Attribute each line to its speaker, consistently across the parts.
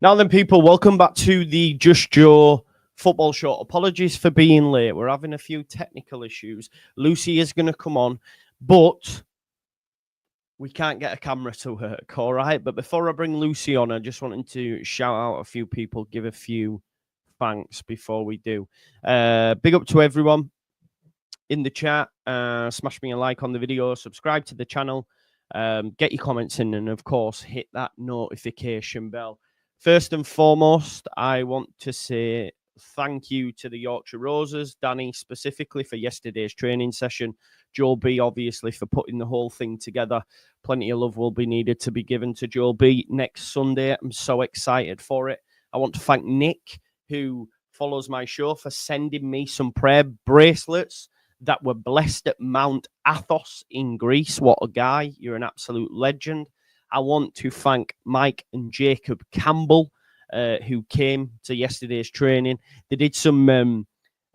Speaker 1: Now then, people, welcome back to the Just Joe football show. Apologies for being late. We're having a few technical issues. Lucy is going to come on, but we can't get a camera to work, all right? But before I bring Lucy on, I just wanted to shout out a few people, give a few thanks before we do. Big up to everyone in the chat. Smash me a like on the video, subscribe to the channel, get your comments in, and of course, hit that notification bell. First and foremost, I want to say thank you to the Yorkshire Roses, Danny specifically for yesterday's training session, Joel B obviously for putting the whole thing together. Plenty of love will be needed to be given to Joel B next Sunday. I'm so excited for it. I want to thank Nick, who follows my show, for sending me some prayer bracelets that were blessed at Mount Athos in Greece. What a guy. You're an absolute legend. I want to thank Mike and Jacob Campbell, who came to yesterday's training. They did some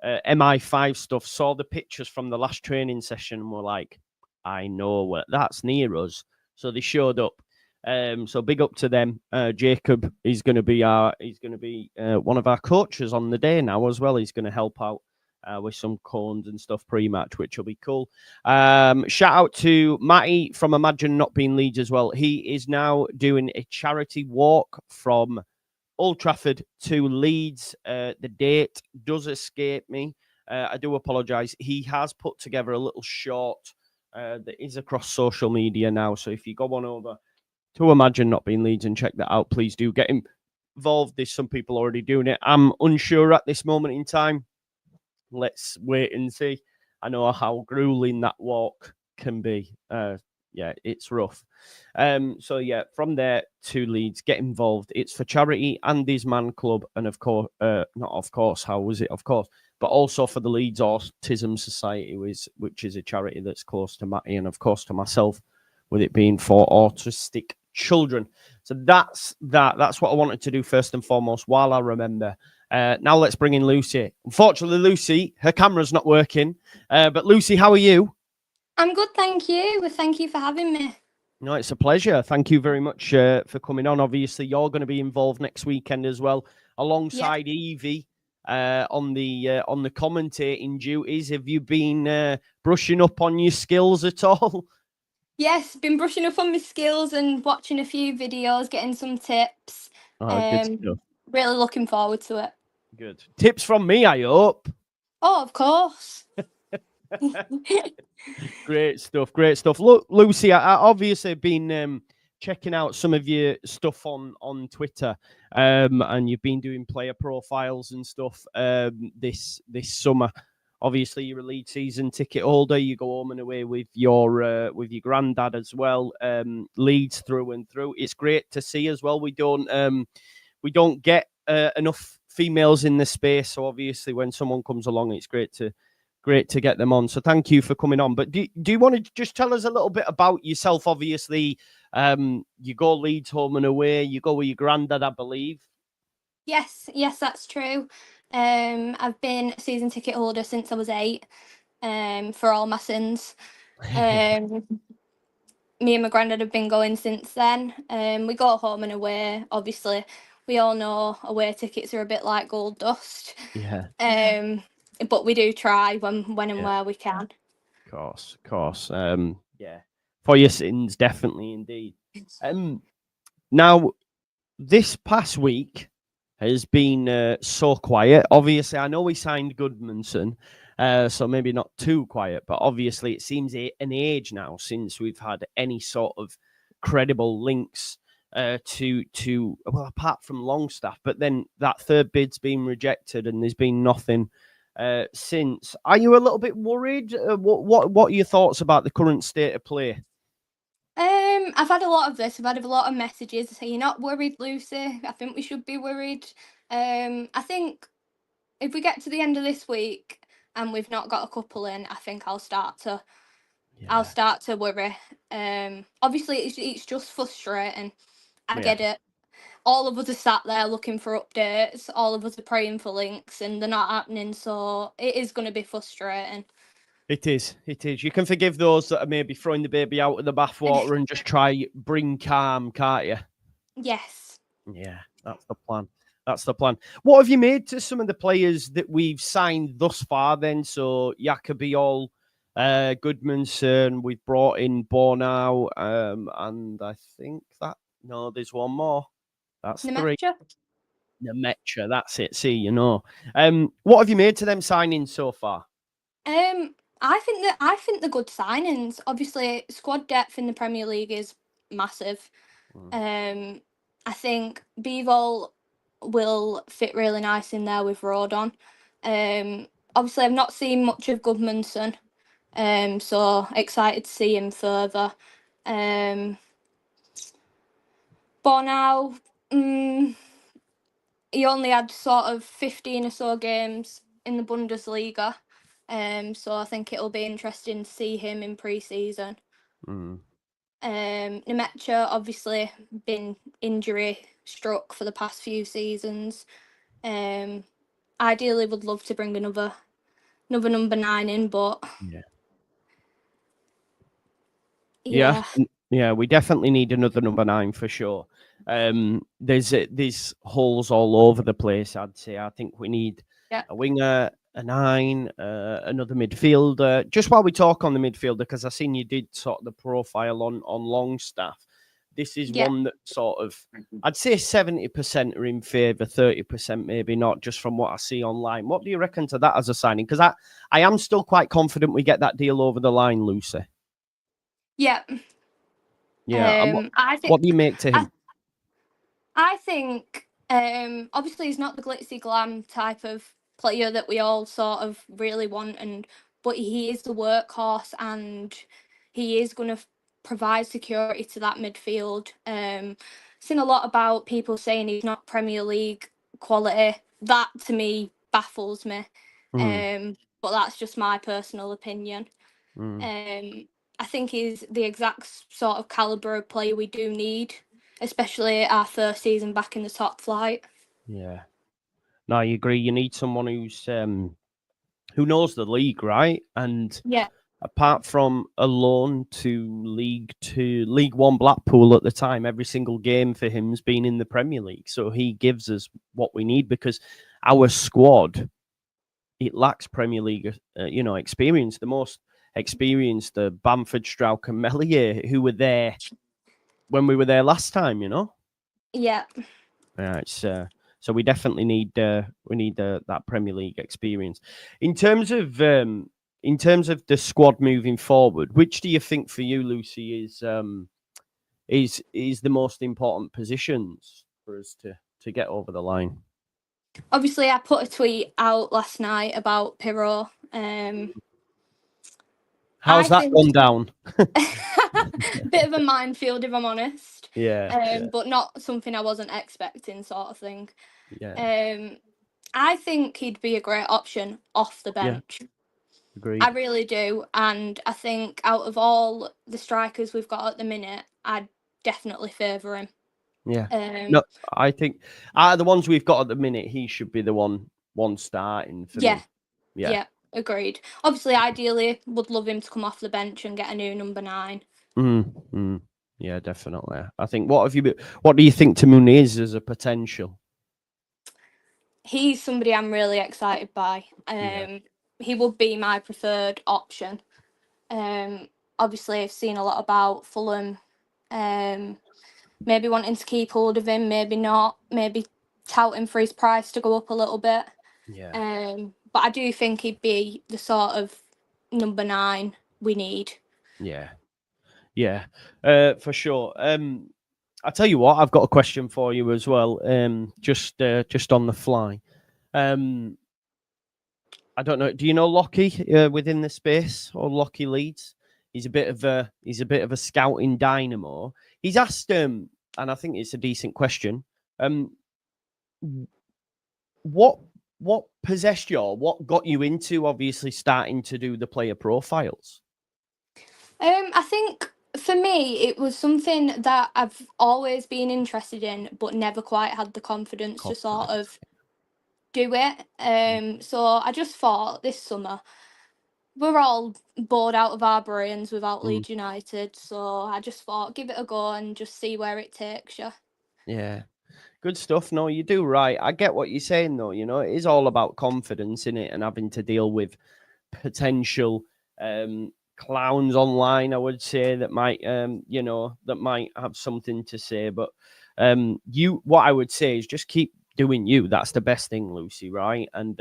Speaker 1: MI5 stuff, saw the pictures from the last training session, and were like, I know what that's near us. So they showed up. So big up to them. Jacob is going to be one of our coaches on the day now as well. He's going to help out with some cones and stuff pre-match, which will be cool. Shout out to Matty from Imagine Not Being Leeds as well. He is now doing a charity walk from Old Trafford to Leeds. The date does escape me. I do apologise. He has put together a little short that is across social media now. So if you go on over to Imagine Not Being Leeds and check that out, please do get involved. There's some people already doing it. I'm unsure at this moment in time. Let's wait and see. I know how grueling that walk can be. Yeah, it's rough. So yeah, from there to Leeds, get involved. It's for charity and his man club, and of course, not of course. How was it? Of course, but also for the Leeds Autism Society, which is a charity that's close to Matty and of course to myself, with it being for autistic children. So that's that. That's what I wanted to do first and foremost. While I remember. Now let's bring in Lucy. Unfortunately, Lucy, her camera's not working. But Lucy, how are you?
Speaker 2: I'm good, thank you. Thank you for having me.
Speaker 1: No, it's a pleasure. Thank you very much for coming on. Obviously, you're going to be involved next weekend as well, alongside Evie on the commentating duties. Have you been brushing up on your skills at all?
Speaker 2: Yes, been brushing up on my skills and watching a few videos, getting some tips.
Speaker 1: Good stuff.
Speaker 2: Really looking forward to it.
Speaker 1: Good. Tips from me, I hope.
Speaker 2: Oh, of course.
Speaker 1: Great stuff. Great stuff. Look, Lucy, I obviously been checking out some of your stuff on Twitter, and you've been doing player profiles and stuff this summer. Obviously, you're a Leeds season ticket holder. You go home and away with your granddad as well. Leeds through and through. It's great to see as well. We don't get enough females in this space, so obviously when someone comes along, it's great to get them on. So thank you for coming on. But do you want to just tell us a little bit about yourself? Obviously, you go Leeds home and away. You go with your granddad, I believe.
Speaker 2: Yes, that's true. I've been a season ticket holder since I was 8. For all my sins. Me and my granddad have been going since then. We go home and away. Obviously, we all know away tickets are a bit like gold dust.
Speaker 1: Yeah.
Speaker 2: But we do try when and where we can.
Speaker 1: Of course. Yeah. For your sins, definitely, indeed. Now, this past week has been so quiet. Obviously, I know we signed Goodmanson, so maybe not too quiet, but obviously it seems an age now since we've had any sort of credible links to well, apart from Longstaff, but then that third bid's been rejected and there's been nothing since. Are you a little bit worried? What are your thoughts about the current state of play?
Speaker 2: I've had a lot of this. I've had a lot of messages saying, "You're not worried, Lucy. I think we should be worried." I think if we get to the end of this week and we've not got a couple in, I think I'll start to worry. Obviously, it's just frustrating. I get it. All of us are sat there looking for updates. All of us are praying for links, and they're not happening. So it is going to be frustrating.
Speaker 1: It is. You can forgive those that are maybe throwing the baby out of the bathwater and just try bring calm, can't you?
Speaker 2: Yes.
Speaker 1: Yeah. That's the plan. That's the plan. What have you made to some of the players that we've signed thus far then? So Jacobiol, Goodmanson, we've brought in Bornau, and I think there's one more. That's three. Nemecha, that's it. See, you know. What have you made to them signings so far?
Speaker 2: I think they're good signings. Obviously, squad depth in the Premier League is massive. I think Bivol will fit really nice in there with Rodon. Obviously, I've not seen much of Goodmanson, so excited to see him further. Bornau, he only had sort of 15 or so games in the Bundesliga, so I think it'll be interesting to see him in pre-season. Nemecha obviously been injury struck for the past few seasons. Ideally would love to bring another number 9 in, but
Speaker 1: yeah, we definitely need another number 9 for sure. There's holes all over the place, I'd say. I think we need a winger, a 9, another midfielder. Just while we talk on the midfielder, because I seen you did sort of the profile on Longstaff. This is one that sort of, I'd say 70% are in favour, 30% maybe not, just from what I see online. What do you reckon to that as a signing? Because I am still quite confident we get that deal over the line, Lucy.
Speaker 2: Yeah.
Speaker 1: What do you make to him?
Speaker 2: I think, obviously he's not the glitzy glam type of player that we all sort of really want, but he is the workhorse and he is going to provide security to that midfield. Seen a lot about people saying he's not Premier League quality. That to me baffles me. But that's just my personal opinion. I think he's the exact sort of calibre of player we do need, especially our first season back in the top flight.
Speaker 1: Yeah. No, I agree. You need someone who knows the league, right? And apart from a loan to League One Blackpool at the time, every single game for him has been in the Premier League. So he gives us what we need, because our squad, it lacks Premier League, experience. The most experienced, the Bamford, Strauch, and Mellier, who were there when we were there last time.
Speaker 2: Yeah.
Speaker 1: Yeah. So we definitely need that Premier League experience. In terms of the squad moving forward, which do you think for you, Lucy, is the most important positions for us to get over the line?
Speaker 2: Obviously, I put a tweet out last night about Pirro.
Speaker 1: How's that gone down?
Speaker 2: Bit of a minefield, if I'm honest.
Speaker 1: Yeah.
Speaker 2: But not something I wasn't expecting, sort of thing.
Speaker 1: Yeah.
Speaker 2: I think he'd be a great option off the bench.
Speaker 1: Yeah. Agreed.
Speaker 2: I really do. And I think out of all the strikers we've got at the minute, I'd definitely favour him.
Speaker 1: Yeah. No, I think out of the ones we've got at the minute, he should be the one starting for me.
Speaker 2: Yeah, agreed. Obviously, ideally, would love him to come off the bench and get a new number 9.
Speaker 1: Yeah, definitely. I think. What do you think Timoon is as a potential?
Speaker 2: He's somebody I'm really excited by. He would be my preferred option. Obviously, I've seen a lot about Fulham. Maybe wanting to keep hold of him, maybe not. Maybe touting for his price to go up a little bit.
Speaker 1: Yeah.
Speaker 2: But I do think he'd be the sort of number 9 we need.
Speaker 1: Yeah, for sure. I tell you what, I've got a question for you as well. Just on the fly. I don't know. Do you know Lockie within the space, or Lockie Leeds? He's a bit of a scouting dynamo. He's asked, and I think it's a decent question. What possessed you, or what got you into obviously starting to do the player profiles?
Speaker 2: I think for me, it was something that I've always been interested in, but never quite had the confidence to sort of do it. So I just thought this summer, we're all bored out of our brains without Leeds United. So I just thought, give it a go and just see where it takes you.
Speaker 1: Yeah. Good stuff. No, you do right. I get what you're saying, though. You know, it is all about confidence in it and having to deal with potential clowns online. I would say that might, that might have something to say. But what I would say is just keep doing you. That's the best thing, Lucy. Right? And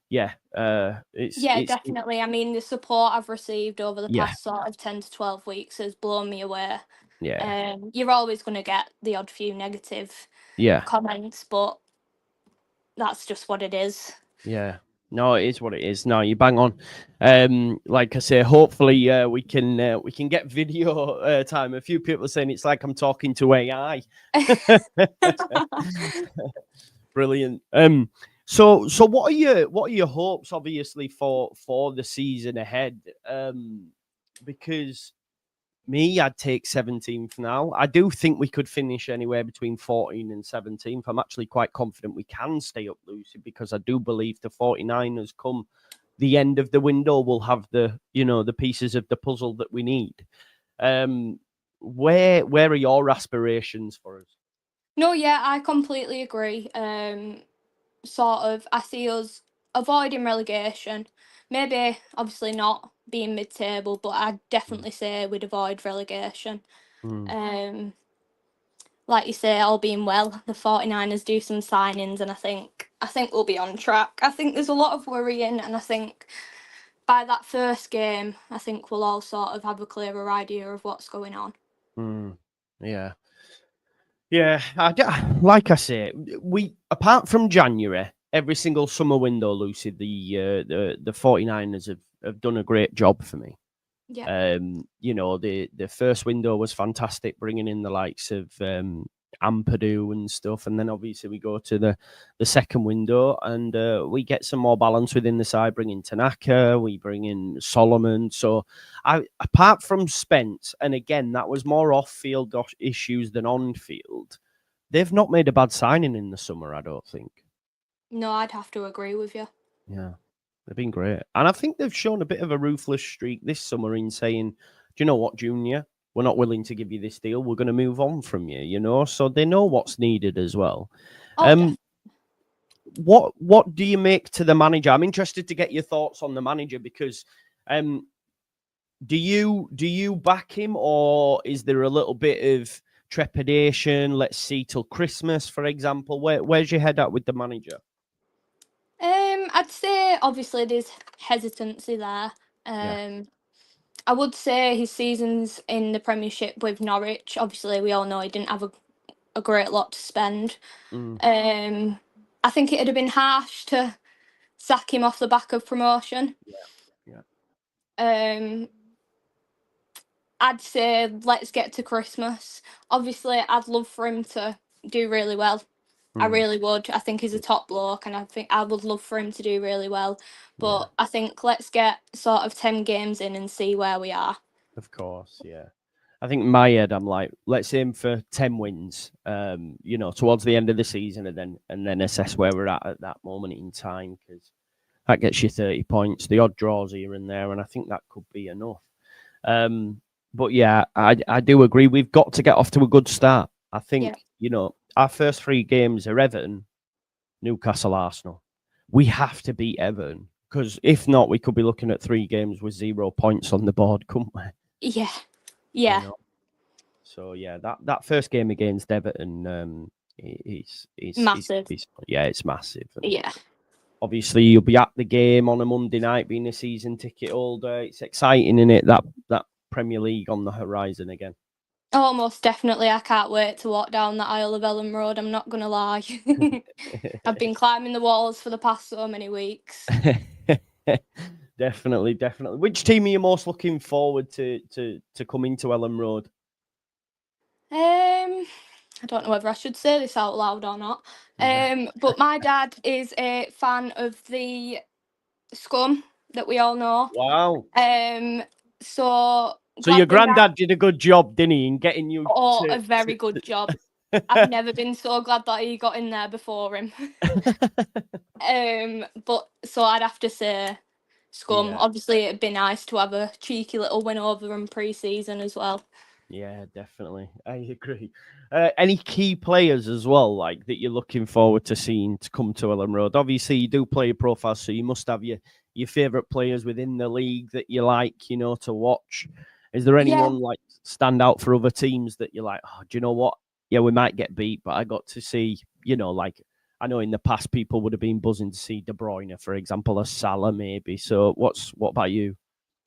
Speaker 2: Yeah, definitely. I mean, the support I've received over the
Speaker 1: yeah,
Speaker 2: past sort of 10 to 12 weeks has blown me away.
Speaker 1: yeah,
Speaker 2: You're always going to get the odd few negative
Speaker 1: yeah.
Speaker 2: comments, but that's just what it is.
Speaker 1: Yeah. No, it is what it is. No, you bang on. Like I say, hopefully we can get video time. A few people are saying it's like I'm talking to AI. Brilliant. So what are your hopes, obviously, for the season ahead? Because me, I'd take 17th now. I do think we could finish anywhere between 14 and 17th. I'm actually quite confident we can stay up, Lucy, because I do believe the 49ers come the end of the window will have the pieces of the puzzle that we need. Where are your aspirations for us?
Speaker 2: No, yeah, I completely agree. Sort of, I see us avoiding relegation. Maybe, obviously, not being mid-table, but I'd definitely say we'd avoid relegation.
Speaker 1: Mm.
Speaker 2: Like you say, all being well, the 49ers do some signings, and I think we'll be on track. I think there's a lot of worrying, and I think by that first game, I think we'll all sort of have a clearer idea of what's going on.
Speaker 1: Yeah. Yeah, like I say, we apart from January, every single summer window, Lucy, the 49ers have done a great job for me.
Speaker 2: Yeah.
Speaker 1: The first window was fantastic, bringing in the likes of Ampadu and stuff, and then obviously we go to the second window and we get some more balance within the side, bring in Tanaka, we bring in Solomon. So apart from Spence, and again that was more off-field issues than on-field, they've not made a bad signing in the summer, I don't think.
Speaker 2: No, I'd have to agree with you.
Speaker 1: Yeah, they've been great, and I think they've shown a bit of a ruthless streak this summer in saying, "Do you know what, Junior? We're not willing to give you this deal. We're going to move on from you." You know, so they know what's needed as well.
Speaker 2: Oh,
Speaker 1: What do you make to the manager? I'm interested to get your thoughts on the manager because, do you back him, or is there a little bit of trepidation? Let's see till Christmas, for example. Where's your head at with the manager?
Speaker 2: I'd say obviously there's hesitancy there.
Speaker 1: Yeah.
Speaker 2: I would say his seasons in the Premiership with Norwich, obviously we all know he didn't have a great lot to spend. I think it'd have been harsh to sack him off the back of promotion.
Speaker 1: Yeah.
Speaker 2: I'd say let's get to Christmas. Obviously, I'd love for him to do really well. I really would. I think he's a top bloke, and I think I would love for him to do really well. But
Speaker 1: Yeah.
Speaker 2: I think let's get sort of 10 games in and see where we are.
Speaker 1: Of course, yeah. I think in my head, I'm like, let's aim for 10 wins, towards the end of the season, and then assess where we're at that moment in time, because that gets you 30 points, the odd draws here and there, and I think that could be enough. But yeah, I do agree. We've got to get off to a good start. I think, our first 3 games are Everton, Newcastle, Arsenal. We have to beat Everton, because if not, we could be looking at 3 games with 0 points on the board, couldn't we?
Speaker 2: Yeah.
Speaker 1: So yeah, that first game against Everton is
Speaker 2: massive.
Speaker 1: It's massive. And
Speaker 2: yeah.
Speaker 1: Obviously, you'll be at the game on a Monday night, being a season ticket holder. It's exciting, isn't it? That Premier League on the horizon again.
Speaker 2: Oh, most definitely. I can't wait to walk down the aisle of Ellen Road. I'm not going to lie. I've been climbing the walls for the past so many weeks.
Speaker 1: Definitely. Which team are you most looking forward to coming to Ellen Road?
Speaker 2: I don't know whether I should say this out loud or not. But my dad is a fan of the Scum that we all know.
Speaker 1: Wow.
Speaker 2: So
Speaker 1: your granddad did a good job, didn't he, in getting you?
Speaker 2: A very good job. I've never been so glad that he got in there before him. But so I'd have to say Scum. Yeah. Obviously, it'd be nice to have a cheeky little win over them pre-season as well.
Speaker 1: Yeah, definitely. I agree. Any key players as well, like that you're looking forward to seeing to come to Ellen Road? Obviously, you do play a profile, so you must have your favourite players within the league that you like, to watch. Is there
Speaker 2: Yeah,
Speaker 1: anyone like stand out for other teams that you're like, oh, do you know what? Yeah, we might get beat, but I got to see, like I know in the past people would have been buzzing to see De Bruyne, for example, or Salah maybe. So what about you?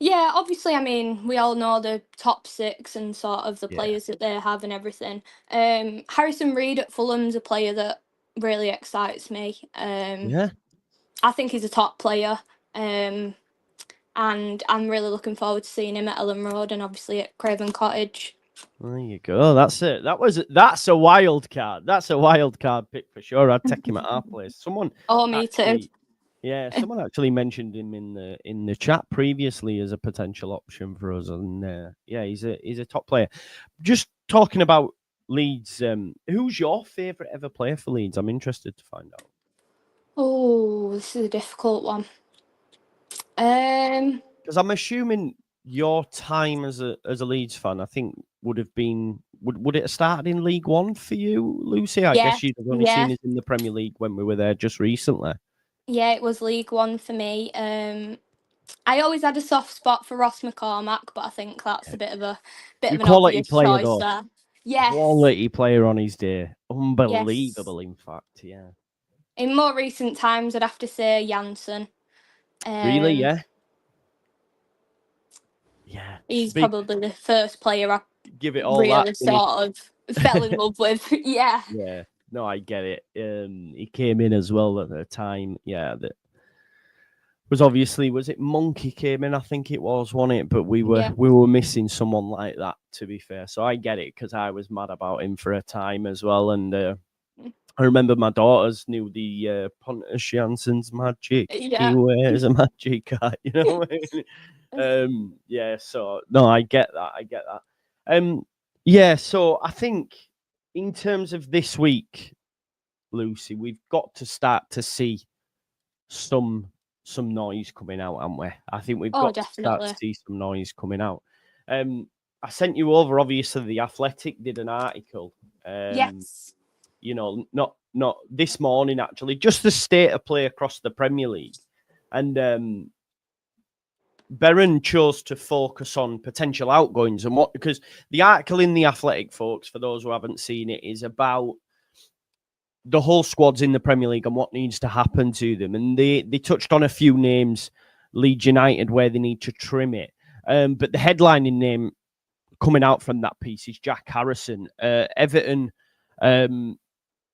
Speaker 2: yeah. Obviously, I mean, we all know the top six and sort of the
Speaker 1: Yeah.
Speaker 2: players that they have and everything. Harrison Reed at Fulham's a player that really excites me.
Speaker 1: Yeah.
Speaker 2: I think he's a top player. Um, and I'm really looking forward to seeing him at Ellen Road and obviously at Craven Cottage.
Speaker 1: There you go. That's it. That's a wild card. That's a wild card pick for sure. I'd take him at our place.
Speaker 2: Oh, me too.
Speaker 1: Someone actually mentioned him in the chat previously as a potential option for us, and he's a top player. Just talking about Leeds, who's your favourite ever player for Leeds? I'm interested to find out.
Speaker 2: Oh, this is a difficult one.
Speaker 1: Because I'm assuming your time as a Leeds fan, I think would have been would it have started in League One for you, Lucy? I
Speaker 2: Yeah,
Speaker 1: guess you'd have only
Speaker 2: yeah,
Speaker 1: seen us in the Premier League when we were there just recently.
Speaker 2: yeah. It was League One for me. I always had a soft spot for Ross McCormack, but I think that's a bit
Speaker 1: Your
Speaker 2: of an
Speaker 1: quality
Speaker 2: obvious
Speaker 1: player
Speaker 2: choice
Speaker 1: though,
Speaker 2: there. Yes,
Speaker 1: quality player on his day,
Speaker 2: yes.
Speaker 1: unbelievable. In fact, yeah.
Speaker 2: In more recent times, I'd have to say Janssen.
Speaker 1: Really,
Speaker 2: Um,
Speaker 1: yeah, yeah.
Speaker 2: he's
Speaker 1: Big,
Speaker 2: probably the first player I
Speaker 1: give it all that,
Speaker 2: really
Speaker 1: didn't he?
Speaker 2: sort of fell in love with. Yeah,
Speaker 1: Yeah. No, I get it. He came in as well at the time. Yeah, that was it Monkey came in? I think it was, wasn't it? But
Speaker 2: yeah.
Speaker 1: we were missing someone like that, to be fair. So I get it because I was mad about him for a time as well. And I remember my daughters knew the Pontus Jansson's magic. He
Speaker 2: Yeah.
Speaker 1: wears a magic hat, you know what I mean? Yeah, so no, I get that. I get that. Yeah, so I think in terms of this week, Lucy, we've got to start to see some noise coming out, haven't we? I think we've
Speaker 2: Oh,
Speaker 1: got to start to
Speaker 2: definitely.
Speaker 1: see some noise coming out. I sent you over. Obviously, the Athletic did an article.
Speaker 2: Yes.
Speaker 1: Not this morning actually, just the state of play across the Premier League, and Berren chose to focus on potential outgoings and because the article in the Athletic, folks, for those who haven't seen it, is about the whole squads in the Premier League and what needs to happen to them. And they touched on a few names, Leeds United, where they need to trim it. But the headlining name coming out from that piece is Jack Harrison. Everton,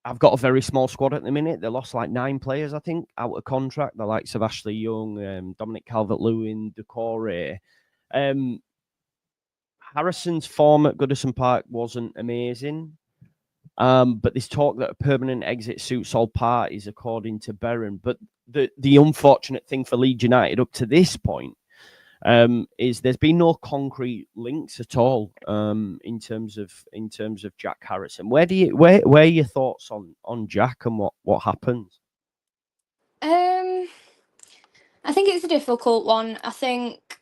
Speaker 1: I've got a very small squad at the minute. They lost like 9 players, I think, out of contract. The likes of Ashley Young, Dominic Calvert-Lewin, Doucouré. Harrison's form at Goodison Park wasn't amazing. But there's talk that a permanent exit suits all parties, according to Berren. But the unfortunate thing for Leeds United up to this point is there's been no concrete links at all in terms of Jack Harrison. Where are your thoughts on Jack and what happens?
Speaker 2: I think it's a difficult one. I think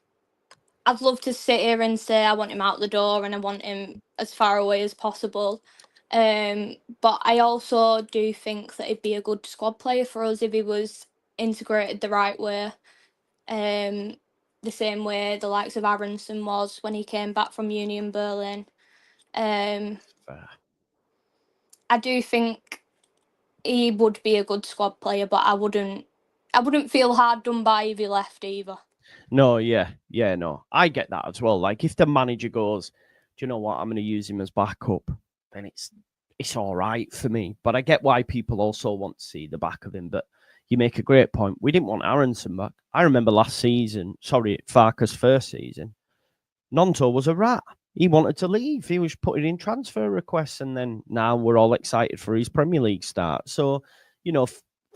Speaker 2: I'd love to sit here and say I want him out the door and I want him as far away as possible. But I also do think that he'd be a good squad player for us if he was integrated the right way. The same way the likes of Aronson was when he came back from Union Berlin. I do think he would be a good squad player, but I wouldn't feel hard done by if he left either.
Speaker 1: No, no. I get that as well. Like if the manager goes, do you know what, I'm going to use him as backup, then it's all right for me. But I get why people also want to see the back of him. But you make a great point. We didn't want Aronson back. I remember last season, Farke's first season, Nonto was a rat. He wanted to leave. He was putting in transfer requests, and then now we're all excited for his Premier League start. So,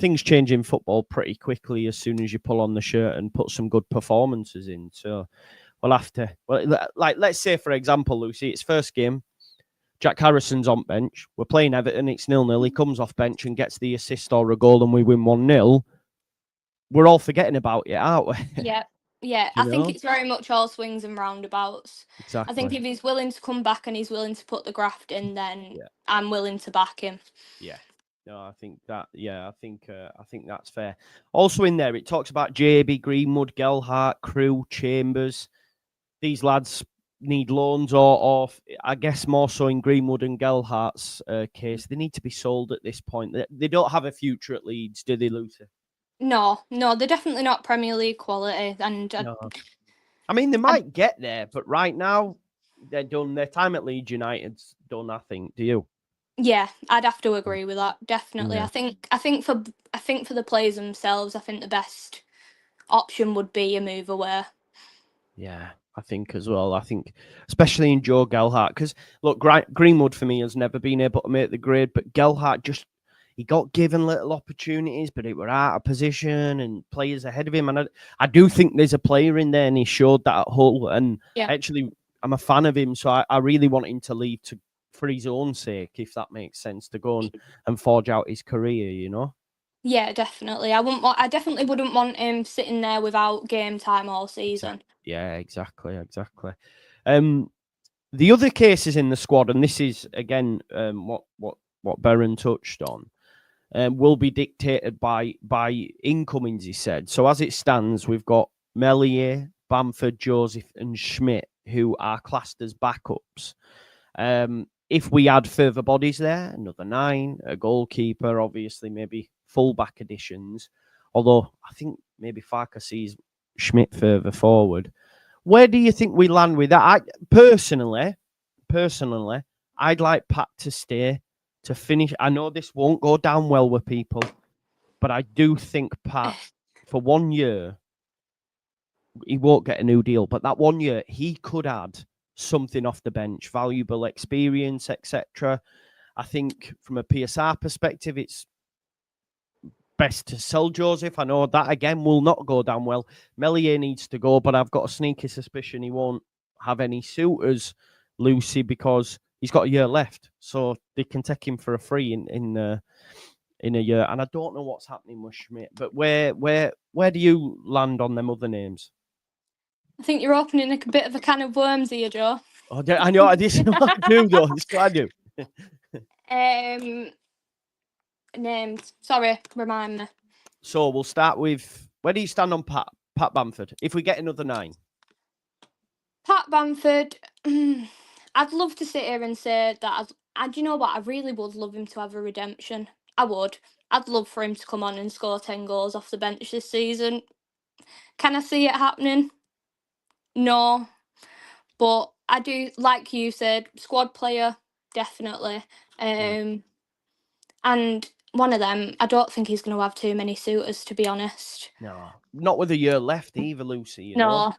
Speaker 1: things change in football pretty quickly as soon as you pull on the shirt and put some good performances in. So we'll have to, let's say, for example, Lucy, it's first game. Jack Harrison's on bench. We're playing Everton. It's 0-0. He comes off bench and gets the assist or a goal and we win 1-0. We're all forgetting about it, aren't we?
Speaker 2: Yeah. Yeah,
Speaker 1: You
Speaker 2: I think
Speaker 1: know?
Speaker 2: it's very much all swings and roundabouts. I think
Speaker 1: Exactly.
Speaker 2: if he's willing to come back and he's willing to put the graft in, then
Speaker 1: Yeah.
Speaker 2: I'm willing to back him.
Speaker 1: Yeah. No, I think that. Yeah, I think that's fair. Also in there, it talks about JB, Greenwood, Gellhart, Crew, Chambers. These lads need loans, or I guess more so in Greenwood and Gellhart's case, they need to be sold at this point. They don't have a future at Leeds, do they, Lucy?
Speaker 2: No, they're definitely not Premier League quality, and
Speaker 1: No. I mean, they might get there, but right now they're done. Their time at Leeds United's done. I think. Do you?
Speaker 2: yeah, I'd have to agree with that. Definitely,
Speaker 1: Yeah.
Speaker 2: I think for the players themselves, I think the best option would be a move away.
Speaker 1: Yeah, I think as well. I think, especially in Joe Gellhart, because look, Greenwood for me has never been able to make the grade, but Gellhart he got given little opportunities, but it were out of position and players ahead of him. And I do think there's a player in there, and he showed that at Hull. And actually, I'm a fan of him, so I really want him to leave for his own sake, if that makes sense, to go and forge out his career. You know.
Speaker 2: Yeah, definitely. I definitely wouldn't want him sitting there without game time all season.
Speaker 1: Yeah, exactly. The other cases in the squad, and this is again what Berren touched on, will be dictated by incomings. He said. So as it stands, we've got Meslier, Bamford, Joseph, and Schmidt, who are classed as backups. If we add further bodies there, another 9, a goalkeeper, obviously maybe full-back additions. Although I think maybe Farker sees Schmidt further forward. Where do you think we land with that? Personally, I'd like Pat to stay to finish. I know this won't go down well with people, but I do think Pat, for 1 year, he won't get a new deal. But that 1 year, he could add something off the bench, valuable experience, etc. I think from a PSR perspective, it's best to sell Joseph. I know that again will not go down well. Meslier needs to go, but I've got a sneaky suspicion he won't have any suitors, Lucy, because he's got a year left, so they can take him for a free in a year. And I don't know what's happening with Schmidt, but where do you land on them other names?
Speaker 2: I think you're opening a bit of a can of worms here, Joe.
Speaker 1: Oh, I know. This is what I do, though. This is what I do.
Speaker 2: Names. Sorry, remind me.
Speaker 1: So we'll start with, where do you stand on Pat Bamford? If we get another 9.
Speaker 2: Pat Bamford, I'd love to sit here and say that. Do you know what? I really would love him to have a redemption. I would. I'd love for him to come on and score 10 goals off the bench this season. Can I see it happening? No. But I do, like you said, squad player, definitely. And one of them, I don't think he's going to have too many suitors, to be honest.
Speaker 1: No, not with a year left either, Lucy. You
Speaker 2: know.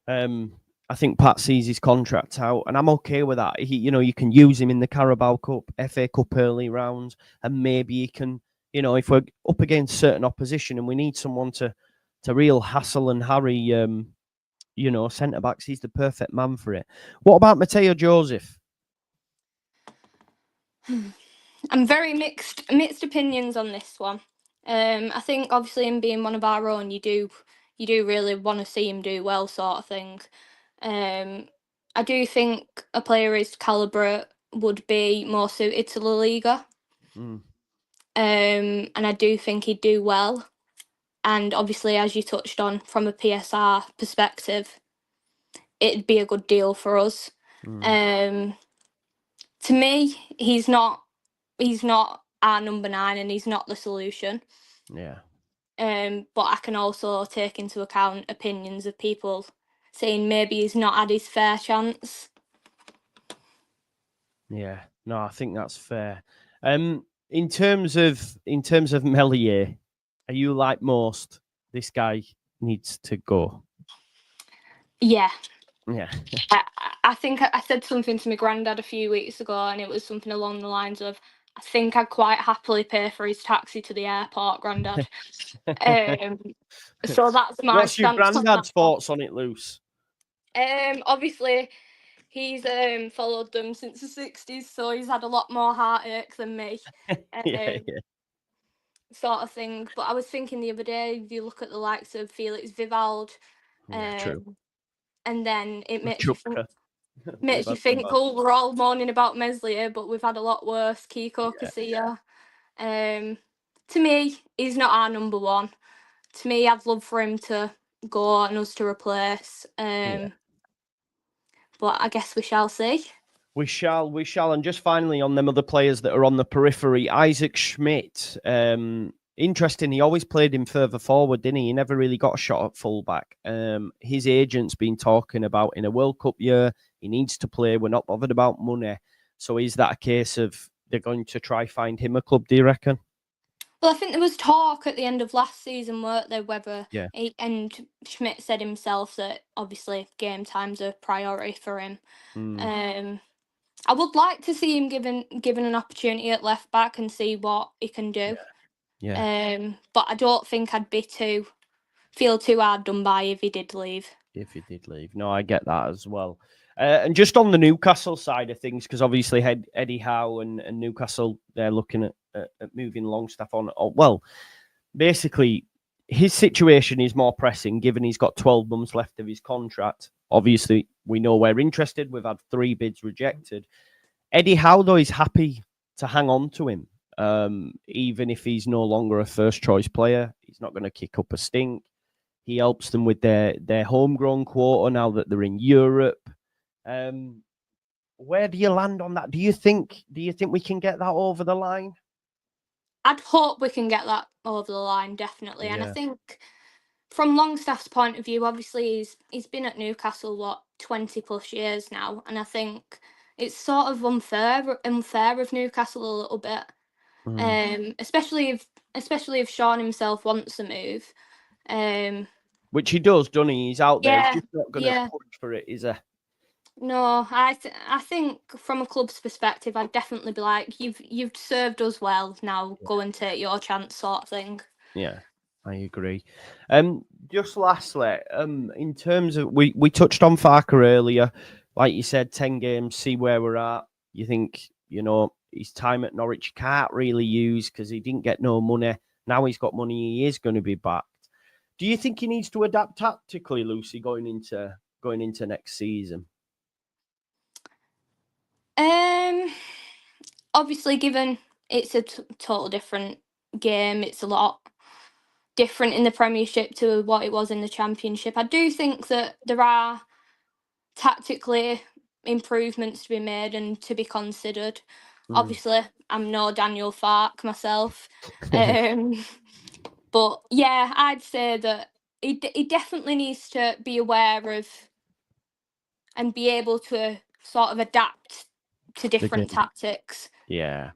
Speaker 1: I think Pat sees his contract out, and I'm okay with that. You can use him in the Carabao Cup, FA Cup early rounds, and maybe he can, if we're up against certain opposition and we need someone to real hassle and harry, centre backs, he's the perfect man for it. What about Matteo Joseph?
Speaker 2: I'm very mixed opinions on this one. I think obviously him being one of our own, you do really want to see him do well, sort of thing. I do think a player his calibre would be more suited to La Liga. And I do think he'd do well. And obviously, as you touched on, from a PSR perspective, it'd be a good deal for us. To me, he's not our number 9, and he's not the solution.
Speaker 1: Yeah.
Speaker 2: But I can also take into account opinions of people saying maybe he's not had his fair chance.
Speaker 1: Yeah, no, I think that's fair. In terms of Meslier, are you like most? This guy needs to go.
Speaker 2: Yeah.
Speaker 1: Yeah.
Speaker 2: I think I said something to my granddad a few weeks ago, and it was something along the lines of, I think I'd quite happily pay for his taxi to the airport, Grandad. So that's my
Speaker 1: What's your granddad's thoughts on it, Luce?
Speaker 2: Obviously, he's followed them since the 60s, so he's had a lot more heartache than me.
Speaker 1: Yeah.
Speaker 2: Sort of thing. But I was thinking the other day, if you look at the likes of Felix Vivaldi,
Speaker 1: Yeah, true.
Speaker 2: And then it makes you think,
Speaker 1: Chuka.
Speaker 2: oh, we're all moaning about Meslier, but we've had a lot worse. Kiko Casilla. To me, he's not our number one. To me, I'd love for him to go and us to replace. But I guess we shall see.
Speaker 1: We shall. And just finally on them other players that are on the periphery, Isaac Schmidt. Interesting, he always played him further forward, didn't he? He never really got a shot at fullback. His agent's been talking about in a World Cup year, he needs to play. We're not bothered about money. So is that a case of they're going to try find him a club, do you reckon?
Speaker 2: Well, I think there was talk at the end of last season, weren't there, whether and Schmidt said himself that obviously game time's a priority for him. I would like to see him given an opportunity at left back and see what he can do.
Speaker 1: Yeah.
Speaker 2: But I don't think I'd feel too hard done by if he did leave.
Speaker 1: No, I get that as well. And just on the Newcastle side of things, because obviously Eddie Howe and Newcastle, they're looking at moving Longstaff on. Well, basically, his situation is more pressing, given he's got 12 months left of his contract. Obviously, we know we're interested. We've had 3 bids rejected. Eddie Howe, though, is happy to hang on to him, even if he's no longer a first-choice player. He's not going to kick up a stink. He helps them with their homegrown quota now that they're in Europe. Where do you land on that? Do you think we can get that over the line?
Speaker 2: I'd hope we can get that over the line, definitely. And I think from Longstaff's point of view, obviously he's been at Newcastle 20 plus years now, and I think it's sort of unfair of Newcastle a little bit. Especially if Sean himself wants to move. Which
Speaker 1: he does, doesn't he? He's out there. He's just not going to push for it, is he?
Speaker 2: No, I think from a club's perspective, I'd definitely be like, you've served us well. Now go and take your chance, sort of thing.
Speaker 1: Yeah, I agree. Just lastly, in terms of we touched on Farker earlier, like you said, 10 games, see where we're at. You think his time at Norwich can't really use because he didn't get no money. Now he's got money, he is going to be backed. Do you think he needs to adapt tactically, Lucy, going into next season?
Speaker 2: Obviously, given it's a total different game, it's a lot different in the Premiership to what it was in the Championship. I do think that there are tactically improvements to be made and to be considered. Obviously, I'm no Daniel Farke myself. But yeah, I'd say that he definitely needs to be aware of and be able to sort of adapt to different tactics.
Speaker 1: Yeah.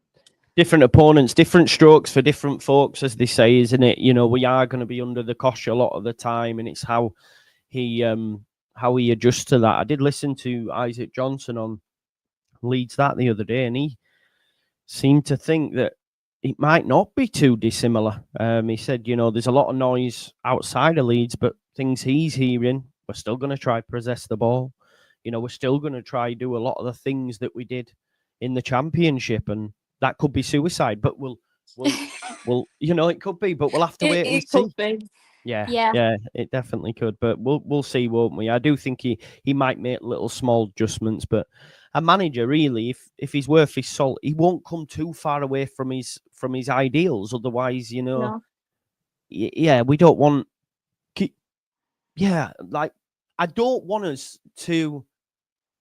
Speaker 1: Different opponents, different strokes for different folks, as they say, isn't it? We are going to be under the cosh a lot of the time, and it's how he adjusts to that. I did listen to Isaac Johnson on Leeds that the other day, and he seemed to think that it might not be too dissimilar. He said, there's a lot of noise outside of Leeds, but things he's hearing, we're still going to try possess the ball. We're still going to try do a lot of the things that we did in the Championship, and that could be suicide. But we'll it could be, but we'll have to wait and see.
Speaker 2: Could be.
Speaker 1: Yeah, it definitely could. But we'll see, won't we? I do think he might make little small adjustments, but a manager really, if he's worth his salt, he won't come too far away from his ideals. Otherwise,
Speaker 2: No.
Speaker 1: We don't want. I don't want us to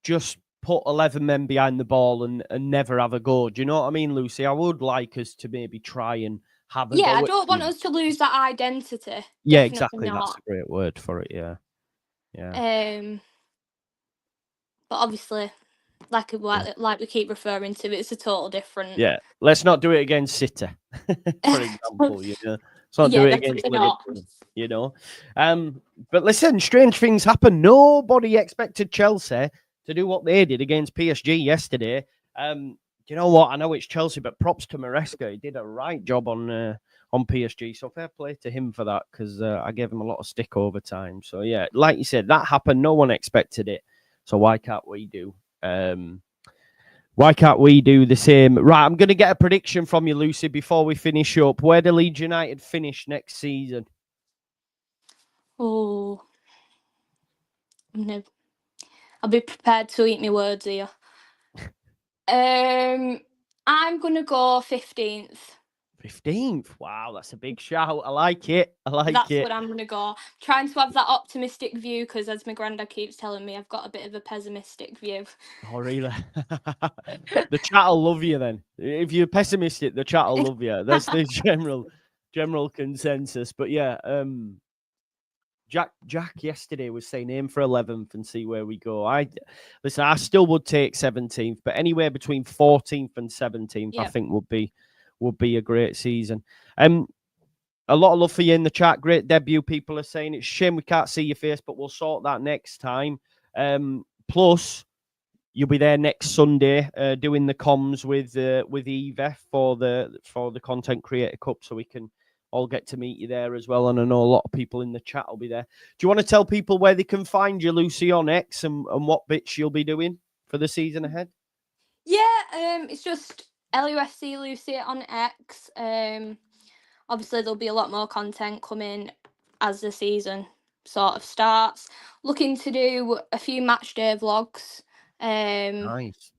Speaker 1: just put 11 men behind the ball and never have a go. Do you know what I mean, Lucy? I would like us to maybe try and have a go.
Speaker 2: I don't want us to lose that identity.
Speaker 1: Yeah, exactly. That's a great word for it. Yeah.
Speaker 2: But obviously, like we keep referring to, it's a total different.
Speaker 1: Yeah, let's not do it against City, for example. Let's not do it against Liverpool. But listen, strange things happen. Nobody expected Chelsea to do what they did against PSG yesterday. You know what? I know it's Chelsea, but props to Maresca. He did a right job on PSG. So fair play to him for that, because I gave him a lot of stick over time. So yeah, like you said, that happened. No one expected it. So why can't we do? Why can't we do the same? Right, I'm going to get a prediction from you, Lucy, before we finish up. Where do Leeds United finish next season?
Speaker 2: Oh, I'll be prepared to eat my words here. I'm gonna go 15th.
Speaker 1: 15th. Wow, that's a big shout. I like it. I like
Speaker 2: That's
Speaker 1: it.
Speaker 2: what I'm gonna go. Trying to have that optimistic view because, as my granddad keeps telling me, I've got a bit of a pessimistic view.
Speaker 1: Oh, really? The chat will love you then. If you're pessimistic, the chat will love you. That's the general consensus. But yeah, Jack yesterday was saying aim for 11th and see where we go. Listen, I still would take 17th, but anywhere between 14th and 17th, I think would be a great season. A lot of love for you in the chat. Great debut. People are saying it's a shame we can't see your face, but we'll sort that next time. Plus, you'll be there next Sunday doing the comms with Eva for the Content Creator Cup, so we can all get to meet you there as well. And I know a lot of people in the chat will be there. Do you want to tell people where they can find you, Lucy, on X, and what bits you'll be doing for the season ahead?
Speaker 2: Yeah, it's just LUFC Lucy on X. Obviously, there'll be a lot more content coming as the season sort of starts. Looking to do a few match day vlogs.
Speaker 1: Nice.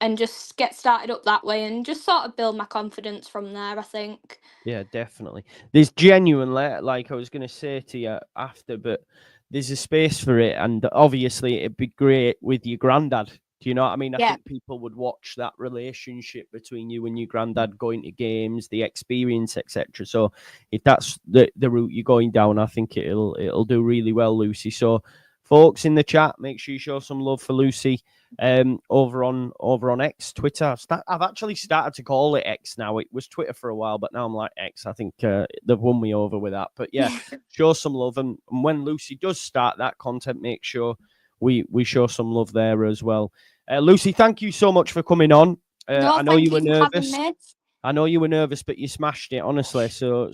Speaker 2: And just get started up that way and just sort of build my confidence from there, I think.
Speaker 1: Yeah, definitely. There's genuinely, like I was going to say to you after, but there's a space for it. And obviously, it'd be great with your granddad. Do you know what I mean? I think people would watch that relationship between you and your granddad going to games, the experience, etc. So if that's the route you're going down, I think it'll do really well, Lucy. So folks in the chat, make sure you show some love for Lucy over on X, Twitter. I've actually started to call it X now. It was Twitter for a while, but now I'm like X. I think they've won me over with that. But yeah, show some love. And when Lucy does start that content, make sure we show some love there as well. Lucy, thank you so much for coming on. I know you were nervous. I know you were nervous, but you smashed it, honestly. So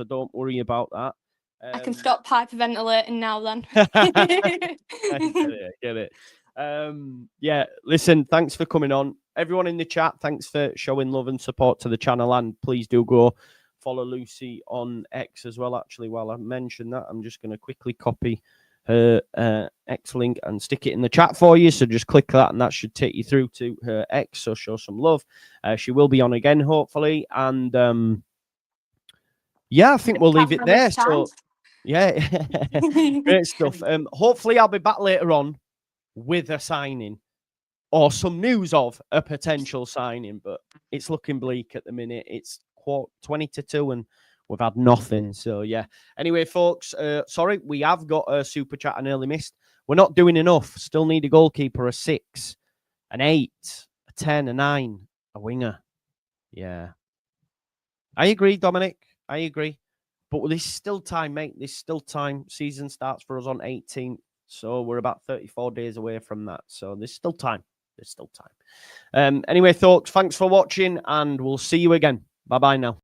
Speaker 1: don't worry about that.
Speaker 2: I can stop hyperventilating now then.
Speaker 1: I get it. Yeah, listen, thanks for coming on. Everyone in the chat, thanks for showing love and support to the channel. And please do go follow Lucy on X as well. Actually, while I mentioned that, I'm just going to quickly copy her X link and stick it in the chat for you. So just click that and that should take you through to her X. So show some love. She will be on again, hopefully. And yeah, I think we'll leave it there. So yeah, great stuff. Hopefully I'll be back later on with a signing or some news of a potential signing, but it's looking bleak at the minute. It's 20-2 and we've had nothing. So yeah. Anyway, folks, sorry, we have got a super chat and early missed. We're not doing enough. Still need a goalkeeper, a 6, an 8, a 10, a 9, a winger. Yeah. I agree, Dominic. I agree. But there's still time, mate. There's still time. Season starts for us on 18th. So we're about 34 days away from that. So there's still time. There's still time. Anyway, folks, thanks for watching and we'll see you again. Bye-bye now.